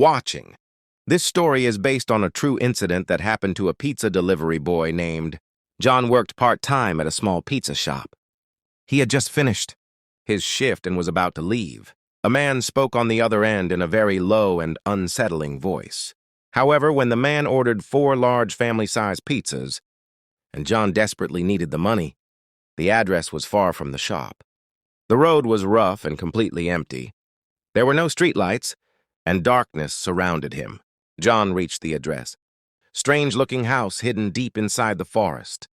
watching. This story is based on a true incident that happened to a pizza delivery boy named John. Worked part-time at a small pizza shop. He had just finished his shift and was about to leave. A man spoke on the other end in a very low and unsettling voice. However, when the man ordered 4 large family-sized pizzas, and John desperately needed the money, the address was far from the shop. The road was rough and completely empty. There were no streetlights, and darkness surrounded him. John reached the address. Strange-looking house hidden deep inside the forest.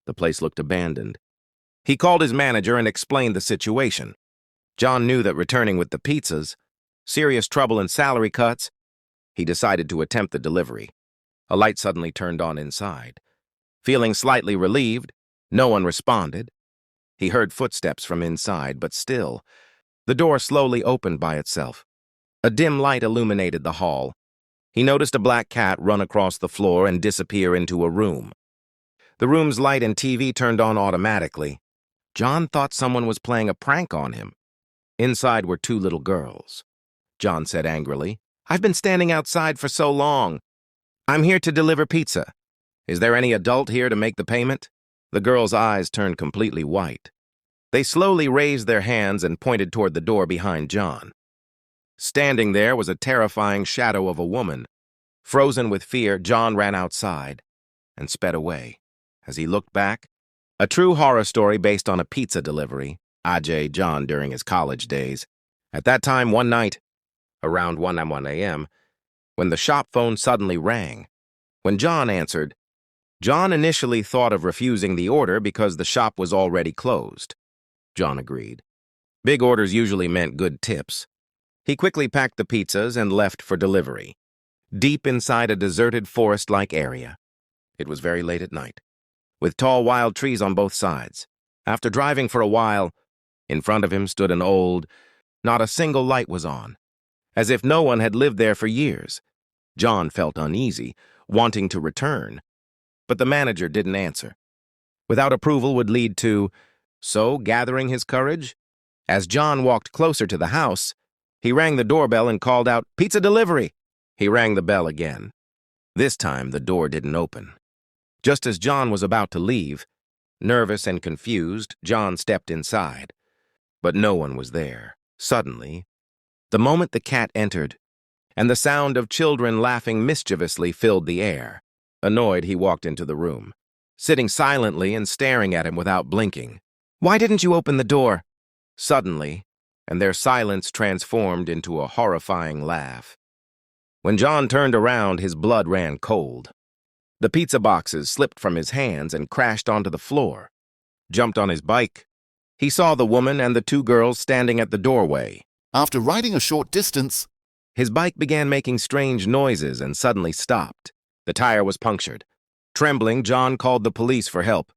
The place looked abandoned. He called his manager and explained the situation. John knew that returning with the pizzas, serious trouble and salary cuts, he decided to attempt the delivery. A light suddenly turned on inside. Feeling slightly relieved, no one responded. He heard footsteps from inside, but still, the door slowly opened by itself. A dim light illuminated the hall. He noticed a black cat run across the floor and disappear into a room. The room's light and TV turned on automatically. John thought someone was playing a prank on him. Inside were 2 little girls. John said angrily, "I've been standing outside for so long. I'm here to deliver pizza. Is there any adult here to make the payment?" The girls' eyes turned completely white. They slowly raised their hands and pointed toward the door behind John. Standing there was a terrifying shadow of a woman. Frozen with fear, John ran outside and sped away. As he looked back, a true horror story based on a pizza delivery, Ajay John during his college days. At that time, one night, around 1 a.m., when the shop phone suddenly rang. When John answered, John initially thought of refusing the order because the shop was already closed. John agreed. Big orders usually meant good tips. He quickly packed the pizzas and left for delivery, deep inside a deserted forest-like area. It was very late at night, with tall wild trees on both sides. After driving for a while, in front of him stood an not a single light was on, as if no one had lived there for years. John felt uneasy, wanting to return, but the manager didn't answer. Without approval would lead to, so gathering his courage, as John walked closer to the house, he rang the doorbell and called out, "Pizza delivery!" He rang the bell again. This time the door didn't open. Just as John was about to leave, nervous and confused, John stepped inside. But no one was there. Suddenly, the moment the cat entered, and the sound of children laughing mischievously filled the air. Annoyed, he walked into the room, sitting silently and staring at him without blinking. "Why didn't you open the door?" Suddenly, and their silence transformed into a horrifying laugh. When John turned around, his blood ran cold. The pizza boxes slipped from his hands and crashed onto the floor. Jumped on his bike. He saw the woman and the 2 girls standing at the doorway. After riding a short distance, his bike began making strange noises and suddenly stopped. The tire was punctured. Trembling, John called the police for help.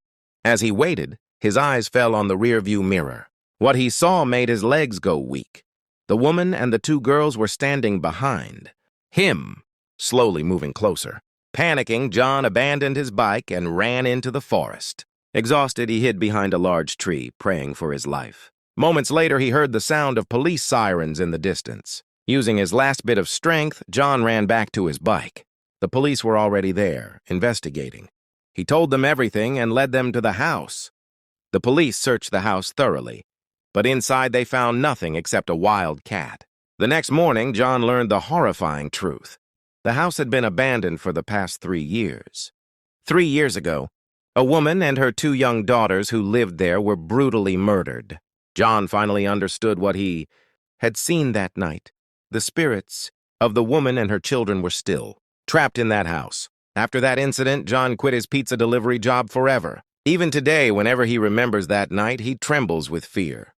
As he waited, his eyes fell on the rearview mirror. What he saw made his legs go weak. The woman and the 2 girls were standing behind him, slowly moving closer. Panicking, John abandoned his bike and ran into the forest. Exhausted, he hid behind a large tree, praying for his life. Moments later, he heard the sound of police sirens in the distance. Using his last bit of strength, John ran back to his bike. The police were already there, investigating. He told them everything and led them to the house. The police searched the house thoroughly, but inside they found nothing except a wild cat. The next morning, John learned the horrifying truth. The house had been abandoned for the past 3 years. 3 years ago, a woman and her 2 young daughters who lived there were brutally murdered. John finally understood what he had seen that night. The spirits of the woman and her children were still trapped in that house. After that incident, John quit his pizza delivery job forever. Even today, whenever he remembers that night, he trembles with fear.